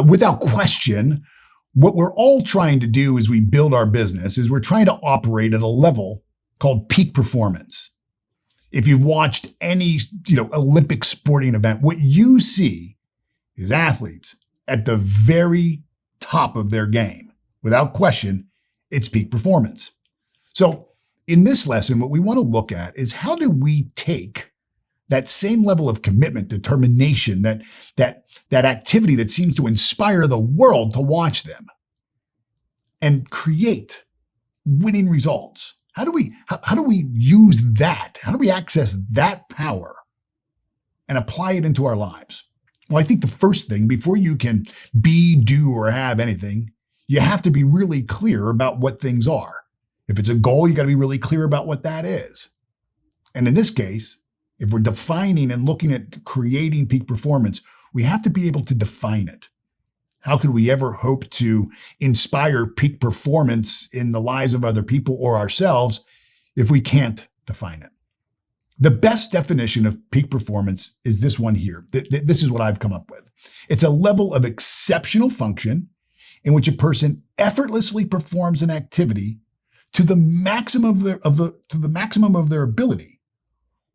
Without question, what we're all trying to do as we build our business is we're trying to operate at a level called peak performance. If you've watched any, Olympic sporting event, what you see is athletes at the very top of their game. Without question, it's peak performance. So in this lesson, what we want to look at is how do we take that same level of commitment, determination, that activity that seems to inspire the world to watch them and create winning results. How do we use that? How do we access that power and apply it into our lives? Well, I think the first thing, before you can be, do, or have anything, you have to be really clear about what things are. If it's a goal, you got to be really clear about what that is. And in this case, if we're defining and looking at creating peak performance, we have to be able to define it. How could we ever hope to inspire peak performance in the lives of other people or ourselves if we can't define it? The best definition of peak performance is this one here. This is what I've come up with. It's a level of exceptional function in which a person effortlessly performs an activity to the maximum of their ability,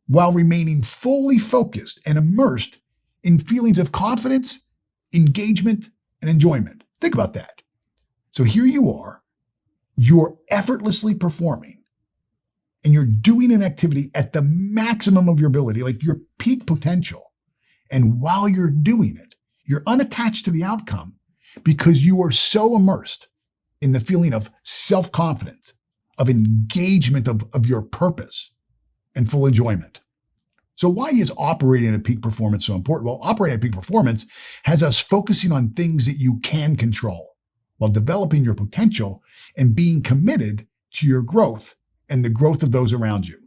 while remaining fully focused and immersed in feelings of confidence, engagement, and enjoyment. Think about that. So here you are, you're effortlessly performing, and you're doing an activity at the maximum of your ability, like your peak potential. And while you're doing it, you're unattached to the outcome because you are so immersed in the feeling of self-confidence, of engagement of your purpose, and full enjoyment. So why is operating at peak performance so important? Well, operating at peak performance has us focusing on things that you can control while developing your potential and being committed to your growth and the growth of those around you.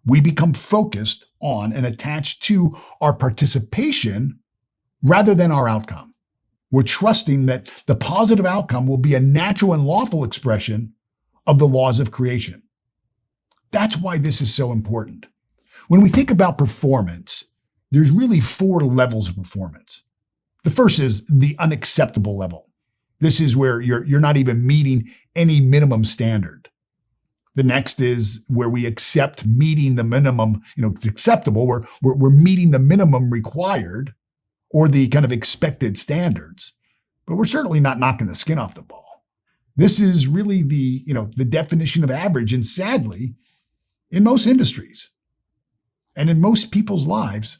We become focused on and attached to our participation rather than our outcome. We're trusting that the positive outcome will be a natural and lawful expression of the laws of creation. That's why this is so important. When we think about performance, there's really 4 levels of performance. The first is the unacceptable level. This is where you're not even meeting any minimum standard. The next is where we accept meeting the minimum, it's acceptable. We're meeting the minimum required or the kind of expected standards, but we're certainly not knocking the skin off the ball. This is really the definition of average. And sadly, in most industries, and in most people's lives,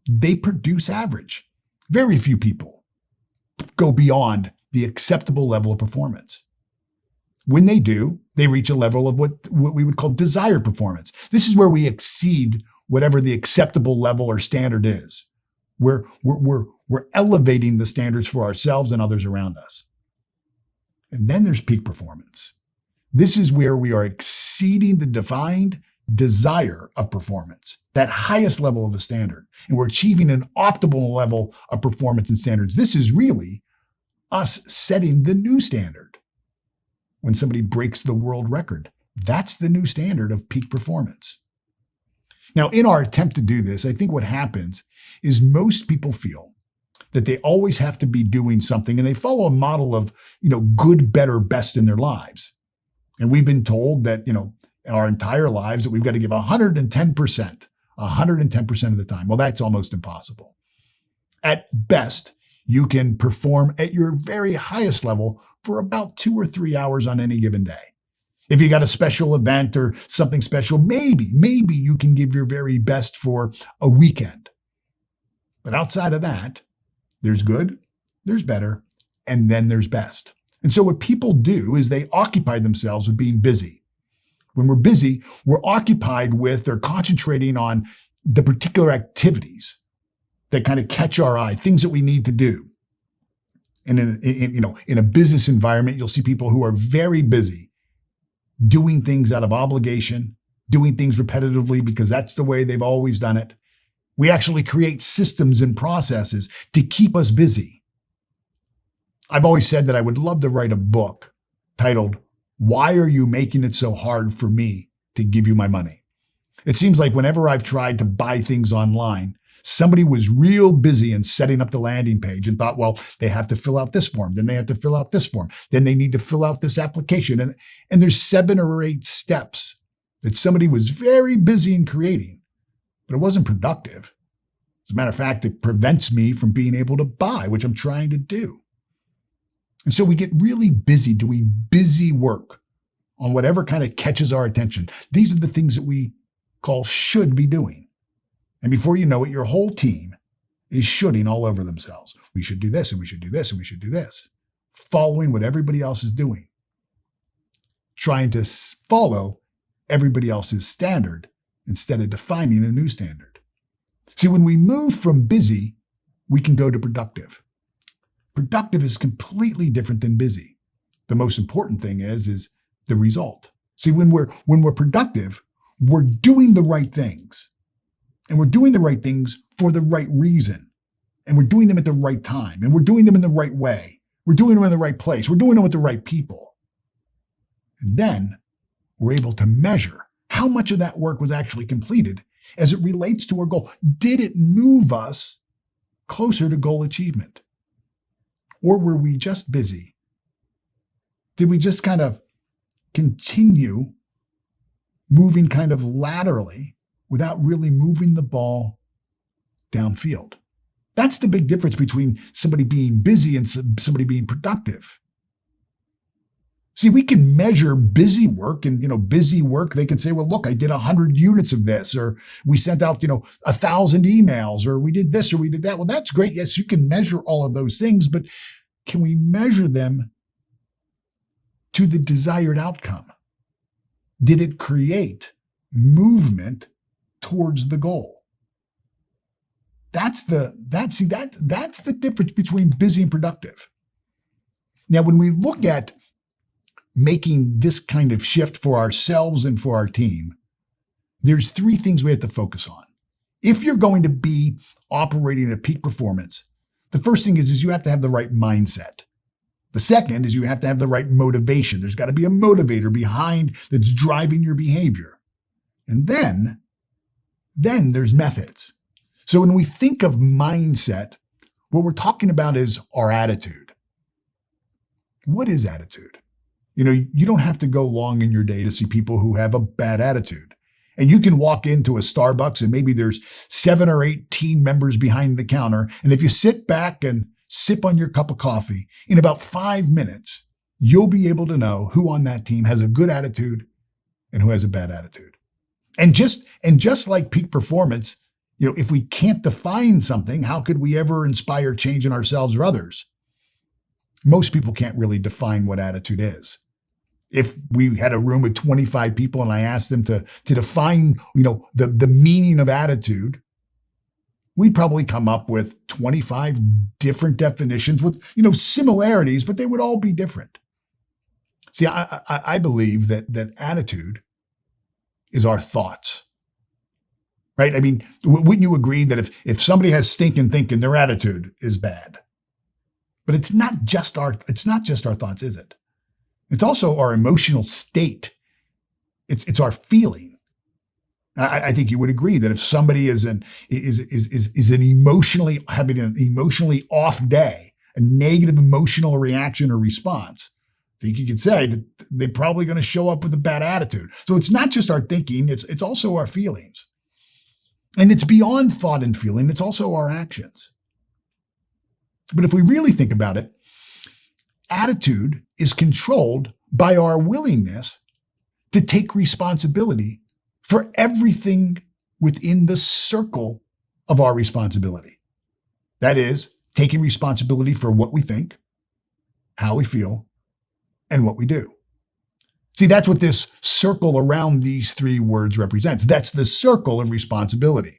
they produce average. Very few people go beyond the acceptable level of performance. When they do, they reach a level of what we would call desired performance. This is where we exceed whatever the acceptable level or standard is. We're elevating the standards for ourselves and others around us. And then there's peak performance. This is where we are exceeding the defined desire of performance, that highest level of a standard, and we're achieving an optimal level of performance and standards. This is really us setting the new standard. When somebody breaks the world record, that's the new standard of peak performance. Now, in our attempt to do this, I think what happens is most people feel that they always have to be doing something, and they follow a model of, good, better, best in their lives. And we've been told that, our entire lives that we've got to give 110% of the time. Well, that's almost impossible. At best, you can perform at your very highest level for about 2 or 3 hours on any given day. If you got a special event or something special, maybe you can give your very best for a weekend. But outside of that, there's good, there's better, and then there's best. And so what people do is they occupy themselves with being busy. When we're busy, we're occupied with or concentrating on the particular activities that kind of catch our eye, things that we need to do. And in a business environment, you'll see people who are very busy doing things out of obligation, doing things repetitively because that's the way they've always done it. We actually create systems and processes to keep us busy. I've always said that I would love to write a book titled, "Why Are You Making It So Hard for Me to Give You My Money?" It seems like whenever I've tried to buy things online, Somebody was real busy in setting up the landing page and thought, well, they have to fill out this form. Then they have to fill out this form. Then they need to fill out this application. And there's 7 or 8 steps that somebody was very busy in creating, but it wasn't productive. As a matter of fact, it prevents me from being able to buy, which I'm trying to do. And so we get really busy doing busy work on whatever kind of catches our attention. These are the things that we call should be doing. And before you know it, your whole team is shoulding all over themselves. We should do this, and we should do this, and we should do this. Following what everybody else is doing. Trying to follow everybody else's standard instead of defining a new standard. See, when we move from busy, we can go to productive. Productive is completely different than busy. The most important thing is the result. See, when we're productive, we're doing the right things. And we're doing the right things for the right reason. And we're doing them at the right time. And we're doing them in the right way. We're doing them in the right place. We're doing them with the right people. And then we're able to measure how much of that work was actually completed as it relates to our goal. Did it move us closer to goal achievement? Or were we just busy? Did we just kind of continue moving kind of laterally without really moving the ball downfield? That's the big difference between somebody being busy and somebody being productive. See, we can measure busy work, and, busy work, they can say, well, look, I did 100 units of this, or we sent out, 1,000 emails, or we did this, or we did that. Well, that's great. Yes, you can measure all of those things, but can we measure them to the desired outcome? Did it create movement towards the goal? That's the difference between busy and productive. Now, when we look at making this kind of shift for ourselves and for our team, there's 3 things we have to focus on. If you're going to be operating at peak performance, the first thing is you have to have the right mindset. The second is you have to have the right motivation. There's got to be a motivator behind that's driving your behavior. And then there's methods. So when we think of mindset, what we're talking about is our attitude. What is attitude? You don't have to go long in your day to see people who have a bad attitude. And you can walk into a Starbucks and maybe there's 7 or 8 team members behind the counter. And if you sit back and sip on your cup of coffee, in about 5 minutes, you'll be able to know who on that team has a good attitude and who has a bad attitude. And just like peak performance, if we can't define something, how could we ever inspire change in ourselves or others? Most people can't really define what attitude is. If we had a room with 25 people and I asked them to define, the meaning of attitude, we'd probably come up with 25 different definitions with, similarities, but they would all be different. See, I believe that attitude is our thoughts, right? I mean, wouldn't you agree that if somebody has stinking thinking, their attitude is bad? But it's not just our thoughts, is it? It's also our emotional state. It's our feeling. I think you would agree that if somebody is having an emotionally off day, a negative emotional reaction or response, I think you could say that they're probably going to show up with a bad attitude. So it's not just our thinking, it's also our feelings. And it's beyond thought and feeling, it's also our actions. But if we really think about it, attitude is controlled by our willingness to take responsibility for everything within the circle of our responsibility. That is, taking responsibility for what we think, how we feel, and what we do. See, that's what this circle around these 3 words represents. That's the circle of responsibility.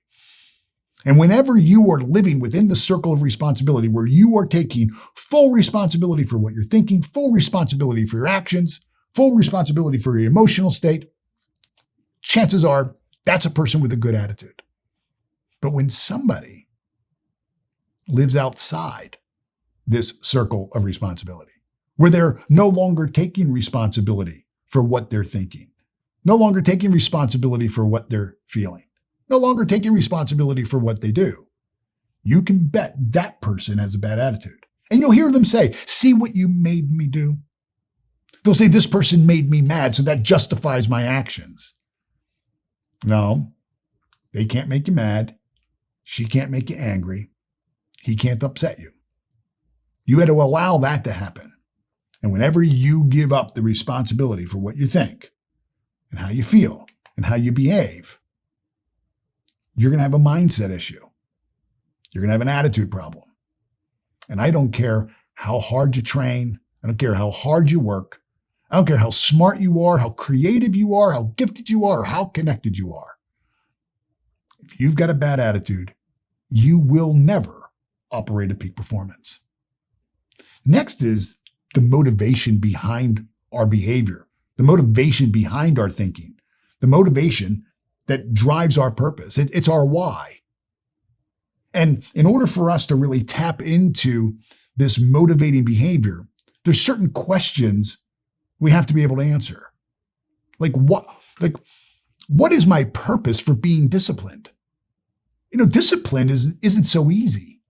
And whenever you are living within the circle of responsibility, where you are taking full responsibility for what you're thinking, full responsibility for your actions, full responsibility for your emotional state, chances are that's a person with a good attitude. But when somebody lives outside this circle of responsibility, where they're no longer taking responsibility for what they're thinking, no longer taking responsibility for what they're feeling, no longer taking responsibility for what they do, you can bet that person has a bad attitude. And you'll hear them say, see what you made me do. They'll say, this person made me mad, so that justifies my actions. No, they can't make you mad. She can't make you angry. He can't upset you. You had to allow that to happen. And whenever you give up the responsibility for what you think and how you feel and how you behave, you're going to have a mindset issue. You're going to have an attitude problem. And I don't care how hard you train. I don't care how hard you work. I don't care how smart you are, how creative you are, how gifted you are, or how connected you are. If you've got a bad attitude, you will never operate at peak performance. Next is the motivation behind our behavior, the motivation behind our thinking, the motivation that drives our purpose. It's our why. And in order for us to really tap into this motivating behavior, there's certain questions we have to be able to answer. Like what is my purpose for being disciplined? Discipline isn't so easy.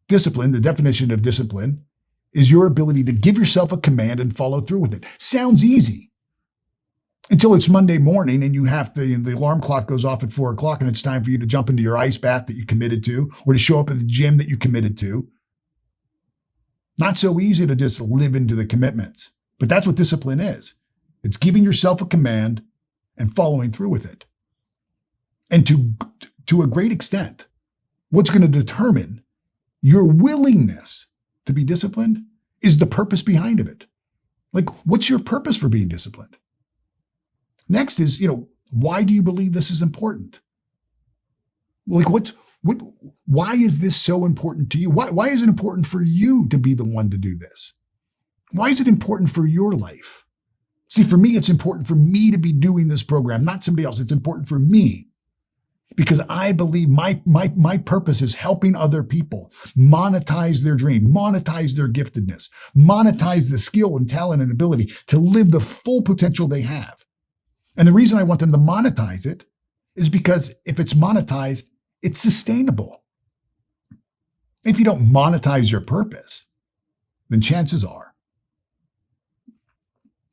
Discipline, the definition of discipline, is your ability to give yourself a command and follow through with it. Sounds easy until it's Monday morning and the alarm clock goes off at 4:00 and it's time for you to jump into your ice bath that you committed to or to show up at the gym that you committed to. Not so easy to just live into the commitments, but that's what discipline is. It's giving yourself a command and following through with it. And to a great extent, what's going to determine your willingness to be disciplined is the purpose behind it. Like, what's your purpose for being disciplined? Next is, why do you believe this is important? Like, why is this so important to you? Why is it important for you to be the one to do this? Why is it important for your life? See, for me, it's important for me to be doing this program, not somebody else. It's important for me because I believe my purpose is helping other people monetize their dream, monetize their giftedness, monetize the skill and talent and ability to live the full potential they have. And the reason I want them to monetize it is because if it's monetized, it's sustainable. If you don't monetize your purpose, then chances are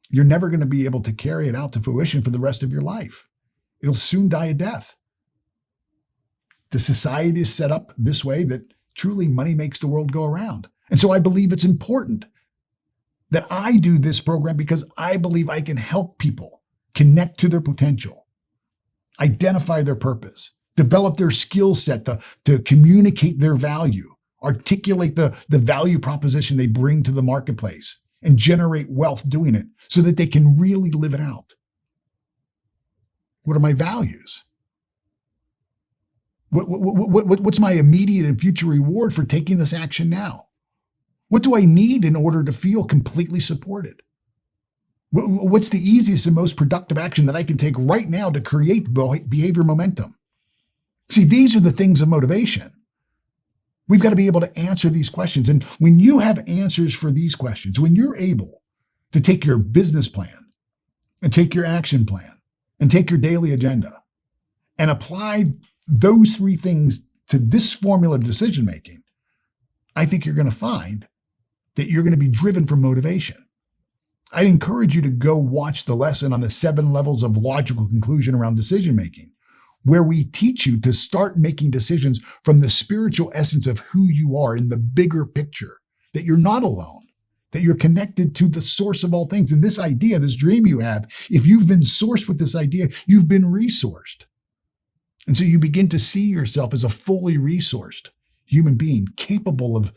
you're never going to be able to carry it out to fruition for the rest of your life. It'll soon die a death. The society is set up this way that truly money makes the world go around. And so I believe it's important that I do this program because I believe I can help people connect to their potential, identify their purpose, develop their skill set to communicate their value, articulate the value proposition they bring to the marketplace, and generate wealth doing it so that they can really live it out. What are my values? What's my immediate and future reward for taking this action now? What do I need in order to feel completely supported? What's the easiest and most productive action that I can take right now to create behavior momentum? See, these are the things of motivation. We've got to be able to answer these questions. And when you have answers for these questions, when you're able to take your business plan and take your action plan and take your daily agenda and apply those three things to this formula of decision making, I think you're going to find that you're going to be driven from motivation. I'd encourage you to go watch the lesson on the 7 levels of logical conclusion around decision making, where we teach you to start making decisions from the spiritual essence of who you are in the bigger picture, that you're not alone, that you're connected to the source of all things. And this idea, this dream you have, if you've been sourced with this idea, you've been resourced. And so you begin to see yourself as a fully resourced human being, capable of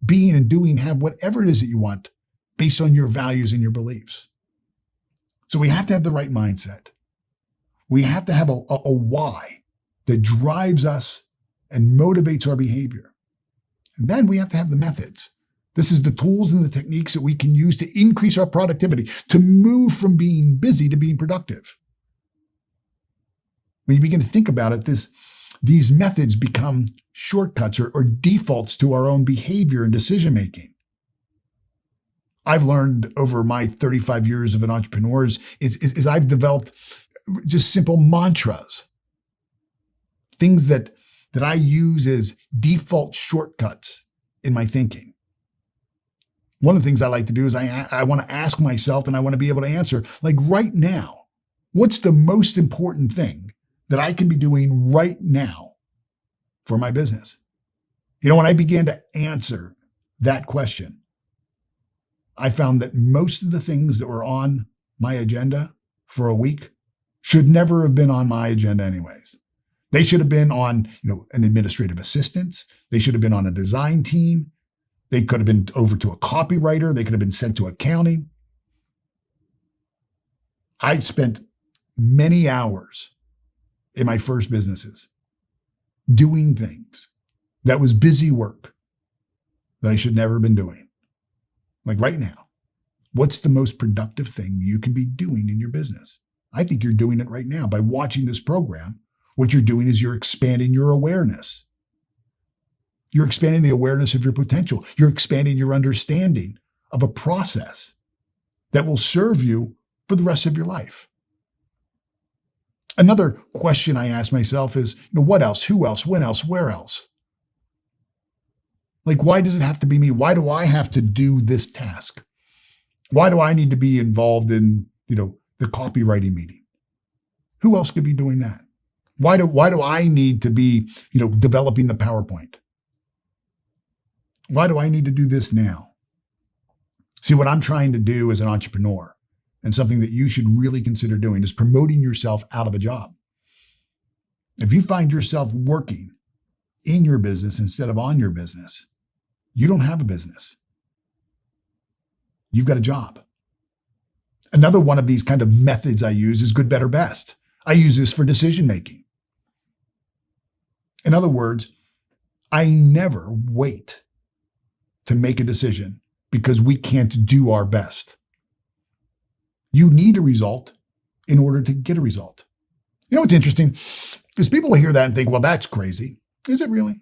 being and doing, have whatever it is that you want based on your values and your beliefs. So we have to have the right mindset. We have to have a why that drives us and motivates our behavior. And then we have to have the methods. This is the tools and the techniques that we can use to increase our productivity, to move from being busy to being productive. When you begin to think about it, these methods become shortcuts or defaults to our own behavior and decision-making. I've learned over my 35 years of an entrepreneur is I've developed just simple mantras, things that that I use as default shortcuts in my thinking. One of the things I like to do is I want to ask myself, and I want to be able to answer, like right now, what's the most important thing that I can be doing right now for my business? When I began to answer that question, I found that most of the things that were on my agenda for a week should never have been on my agenda anyways. They should have been on, an administrative assistant. They should have been on a design team. They could have been over to a copywriter. They could have been sent to accounting. I spent many hours in my first businesses doing things that was busy work that I should never have been doing. Like right now, what's the most productive thing you can be doing in your business? I think you're doing it right now by watching this program. What you're doing is you're expanding your awareness. You're expanding the awareness of your potential. You're expanding your understanding of a process that will serve you for the rest of your life. Another question I ask myself is, what else? Who else? When else? Where else? Like, why does it have to be me? Why do I have to do this task? Why do I need to be involved in, the copywriting meeting? Who else could be doing that? Why do I need to be, developing the PowerPoint? Why do I need to do this now? See, what I'm trying to do as an entrepreneur, and something that you should really consider doing, is promoting yourself out of a job. If you find yourself working in your business instead of on your business, you don't have a business. You've got a job. Another one of these kind of methods I use is good, better, best. I use this for decision making. In other words, I never wait to make a decision because we can't do our best. You need a result in order to get a result. What's interesting is people will hear that and think, well, that's crazy. Is it really?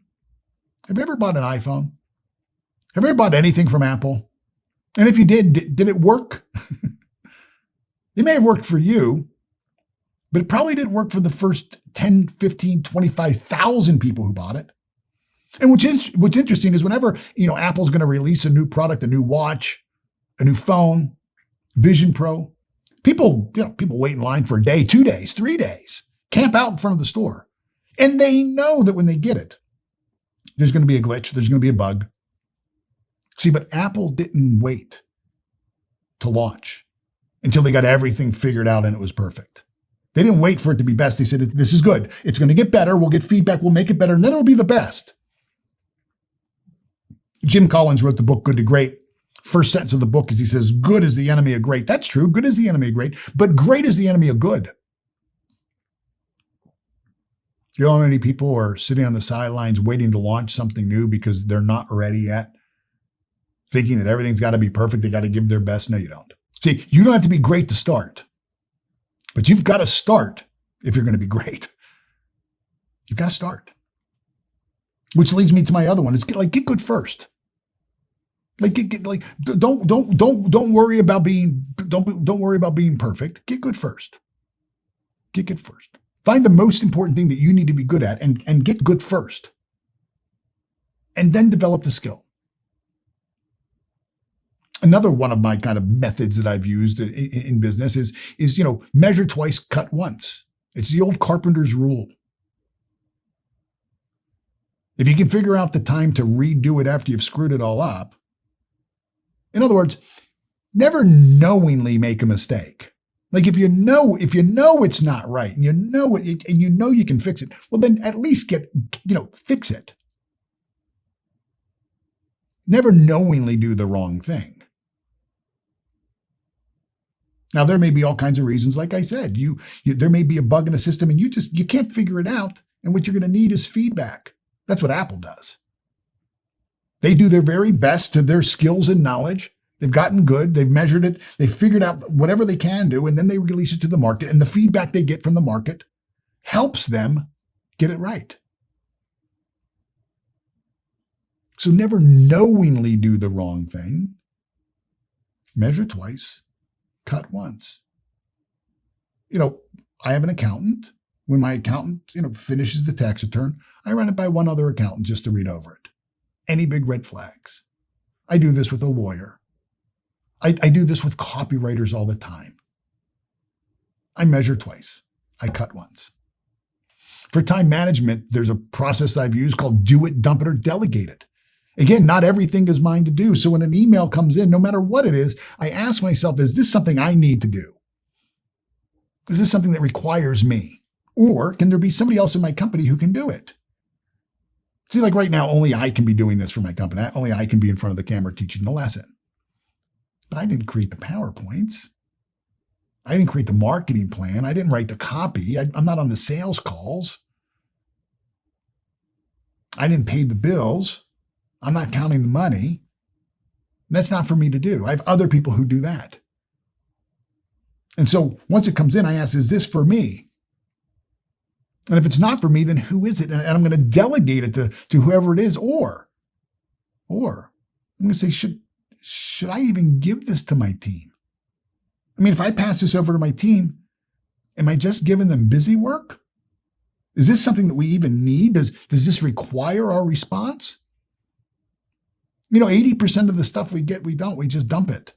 Have you ever bought an iPhone? Have you ever bought anything from Apple? And if you did it work? It may have worked for you, but it probably didn't work for the first 10, 15, 25,000 people who bought it. And what's interesting is whenever, Apple's going to release a new product, a new watch, a new phone, Vision Pro, people wait in line for a day, 2 days, 3 days, camp out in front of the store. And they know that when they get it, there's going to be a glitch, there's going to be a bug. See, but Apple didn't wait to launch until they got everything figured out and it was perfect. They didn't wait for it to be best. They said, this is good. It's going to get better. We'll get feedback. We'll make it better. And then it'll be the best. Jim Collins wrote the book, Good to Great. First sentence of the book is he says, good is the enemy of great. That's true. Good is the enemy of great, but great is the enemy of good. You know how many people are sitting on the sidelines waiting to launch something new because they're not ready yet? Thinking that everything's got to be perfect. They got to give their best. No, you don't. See, you don't have to be great to start, but you've got to start if you're going to be great. You've got to start. Which leads me to my other one. It's get good first. Don't worry about being perfect. Get good first. Get good first. Find the most important thing that you need to be good at and get good first. And then develop the skill. Another one of my kind of methods that I've used in business is measure twice, cut once. It's the old carpenter's rule. If you can figure out the time to redo it after you've screwed it all up, in other words, never knowingly make a mistake. Like if you know it's not right and you know it, and you can fix it, well then at least fix it. Never knowingly do the wrong thing. Now there may be all kinds of reasons. Like I said, there may be a bug in a system and you can't figure it out. And what you're going to need is feedback. That's what Apple does. They do their very best to their skills and knowledge. They've gotten good. They've measured it. They've figured out whatever they can do, and then they release it to the market. And the feedback they get from the market helps them get it right. So never knowingly do the wrong thing. Measure twice, cut once. I have an accountant. when my accountant, finishes the tax return, I run it by one other accountant just to read over it. Any big red flags? I do this with a lawyer. I do this with copywriters all the time. I measure twice. I cut once. For time management, there's a process I've used called do it, dump it, or delegate it. Again, not everything is mine to do. So when an email comes in, no matter what it is, I ask myself, is this something I need to do? Is this something that requires me? Or can there be somebody else in my company who can do it? See, like right now, only I can be doing this for my company. Only I can be in front of the camera teaching the lesson. But I didn't create the PowerPoints. I didn't create the marketing plan. I didn't write the copy. I'm not on the sales calls. I didn't pay the bills. I'm not counting the money. That's not for me to do. I have other people who do that. And so once it comes in, I ask, is this for me? And if it's not for me, then who is it? And I'm going to delegate it to whoever it is. Or I'm going to say, should I even give this to my team? I mean, if I pass this over to my team, am I just giving them busy work? Is this something that we even need? Does this require our response? 80% of the stuff we get, we don't. We just dump it.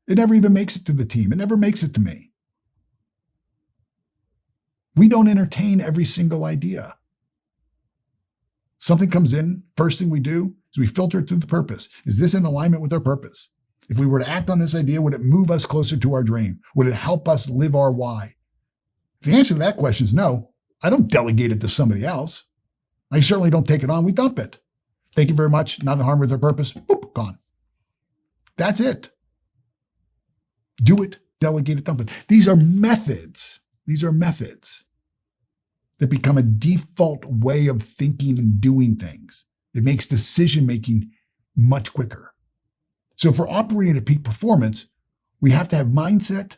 It never even makes it to the team. It never makes it to me. We don't entertain every single idea. Something comes in, first thing we do is we filter it through the purpose. Is this in alignment with our purpose? If we were to act on this idea, would it move us closer to our dream? Would it help us live our why? If the answer to that question is no, I don't delegate it to somebody else. I certainly don't take it on. We dump it. Thank you very much. Not in harm with our purpose. Boop, gone. That's it. Do it, delegate it, dump it. These are methods. These are methods that become a default way of thinking and doing things. It makes decision-making much quicker. So if we're operating at peak performance, we have to have mindset,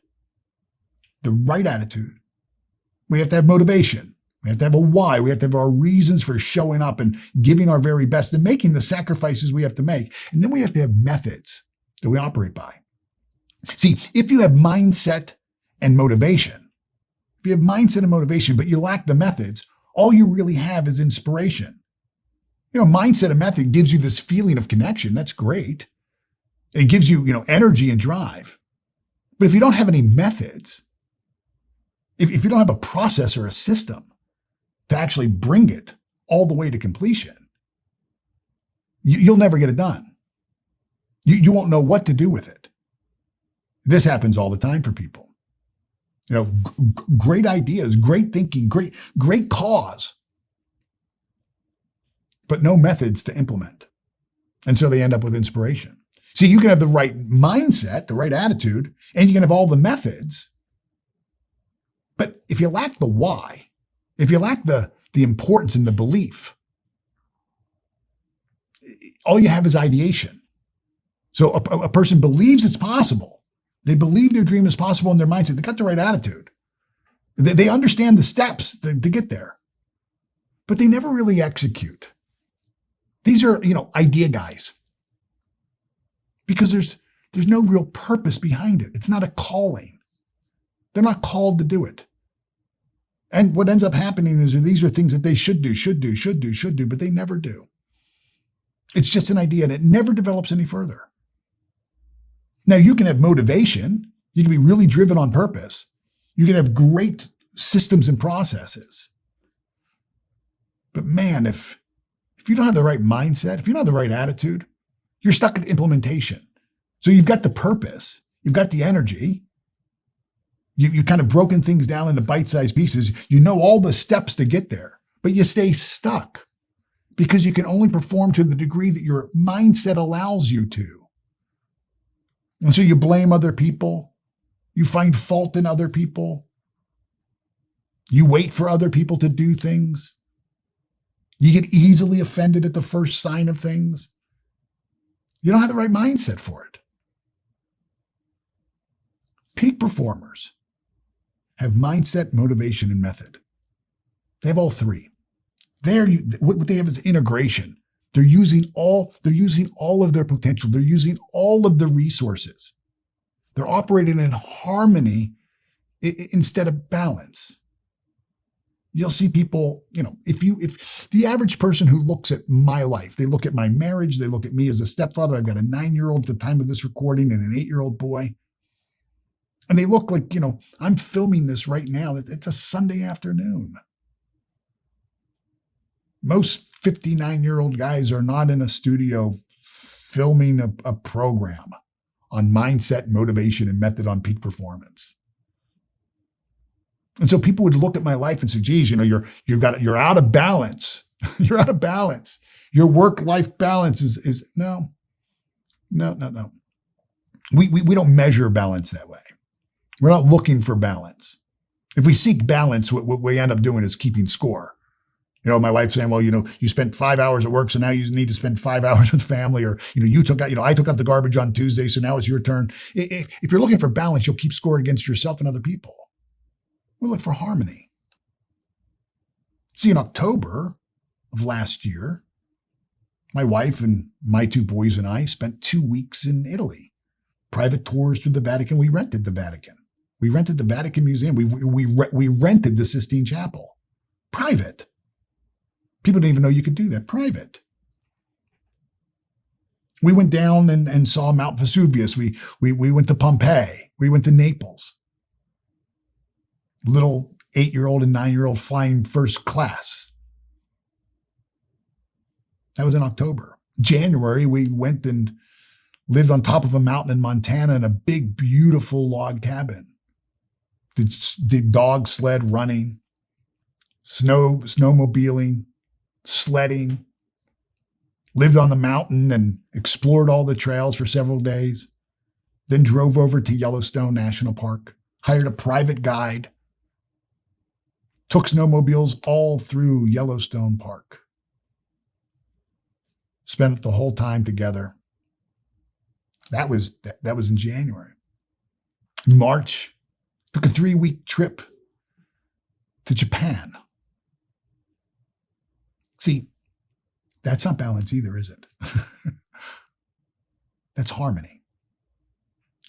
the right attitude. We have to have motivation. We have to have a why. We have to have our reasons for showing up and giving our very best and making the sacrifices we have to make. And then we have to have methods that we operate by. See, if you have mindset and motivation, but you lack the methods, all you really have is inspiration. Mindset and method gives you this feeling of connection. That's great. It gives you, energy and drive. But if you don't have any methods, if you don't have a process or a system to actually bring it all the way to completion, you'll never get it done. You won't know what to do with it. This happens all the time for people. Great ideas, great thinking, great cause, but no methods to implement. And so they end up with inspiration. See, you can have the right mindset, the right attitude, and you can have all the methods. But if you lack the why, if you lack the importance and the belief, all you have is ideation. So a person believes it's possible. They believe their dream is possible in their mindset. They got the right attitude. They understand the steps to get there, but they never really execute. These are, idea guys, because there's no real purpose behind it. It's not a calling. They're not called to do it. And what ends up happening is these are things that they should do, but they never do. It's just an idea and it never develops any further. Now, you can have motivation. You can be really driven on purpose. You can have great systems and processes. But man, if you don't have the right mindset, if you don't have the right attitude, you're stuck at implementation. So you've got the purpose, you've got the energy, you kind of broken things down into bite-sized pieces. You know all the steps to get there, but you stay stuck because you can only perform to the degree that your mindset allows you to. And so you blame other people. You find fault in other people. You wait for other people to do things. You get easily offended at the first sign of things. You don't have the right mindset for it. Peak performers have mindset, motivation, and method. They have all three. What they have is integration. They're using all of their potential. They're using all of the resources. They're operating in harmony instead of balance. You'll see people, if the average person who looks at my life, they look at my marriage, they look at me as a stepfather. I've got a 9-year-old at the time of this recording and an 8-year-old boy. And they look like, I'm filming this right now. It's a Sunday afternoon. Most 59-year-old guys are not in a studio filming a program on mindset, motivation, and method on peak performance. And so people would look at my life and say, geez, you're out of balance. You're out of balance. Your work-life balance is no. We don't measure balance that way. We're not looking for balance. If we seek balance, what we end up doing is keeping score. My wife saying, well, you spent 5 hours at work, so now you need to spend 5 hours with family, or, I took out the garbage on Tuesday, so now it's your turn. If you're looking for balance, you'll keep score against yourself and other people. We look for harmony. See, in October of last year, my wife and my 2 boys and I spent 2 weeks in Italy. Private tours through the Vatican. We rented the Vatican. We rented the Vatican Museum. We rented the Sistine Chapel. Private. People didn't even know you could do that. Private. We went down and saw Mount Vesuvius. We went to Pompeii. We went to Naples. Little 8-year-old and 9-year-old flying first class. That was in October. January, we went and lived on top of a mountain in Montana in a big, beautiful log cabin. Did dog sled running, snowmobiling, sledding, lived on the mountain and explored all the trails for several days, then drove over to Yellowstone National Park, hired a private guide, took snowmobiles all through Yellowstone Park, spent the whole time together. That was in January. In March, took a 3-week trip to Japan. See, that's not balance either, is it? That's harmony.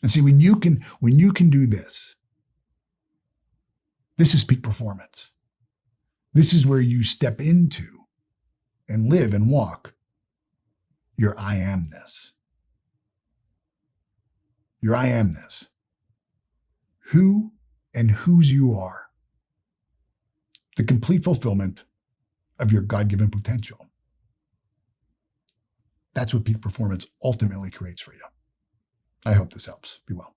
And see, when you can do this is peak performance. This is where you step into and live and walk your I amness. Your I amness. Who and whose you are. The complete fulfillment of your God-given potential. That's what peak performance ultimately creates for you. I hope this helps. Be well.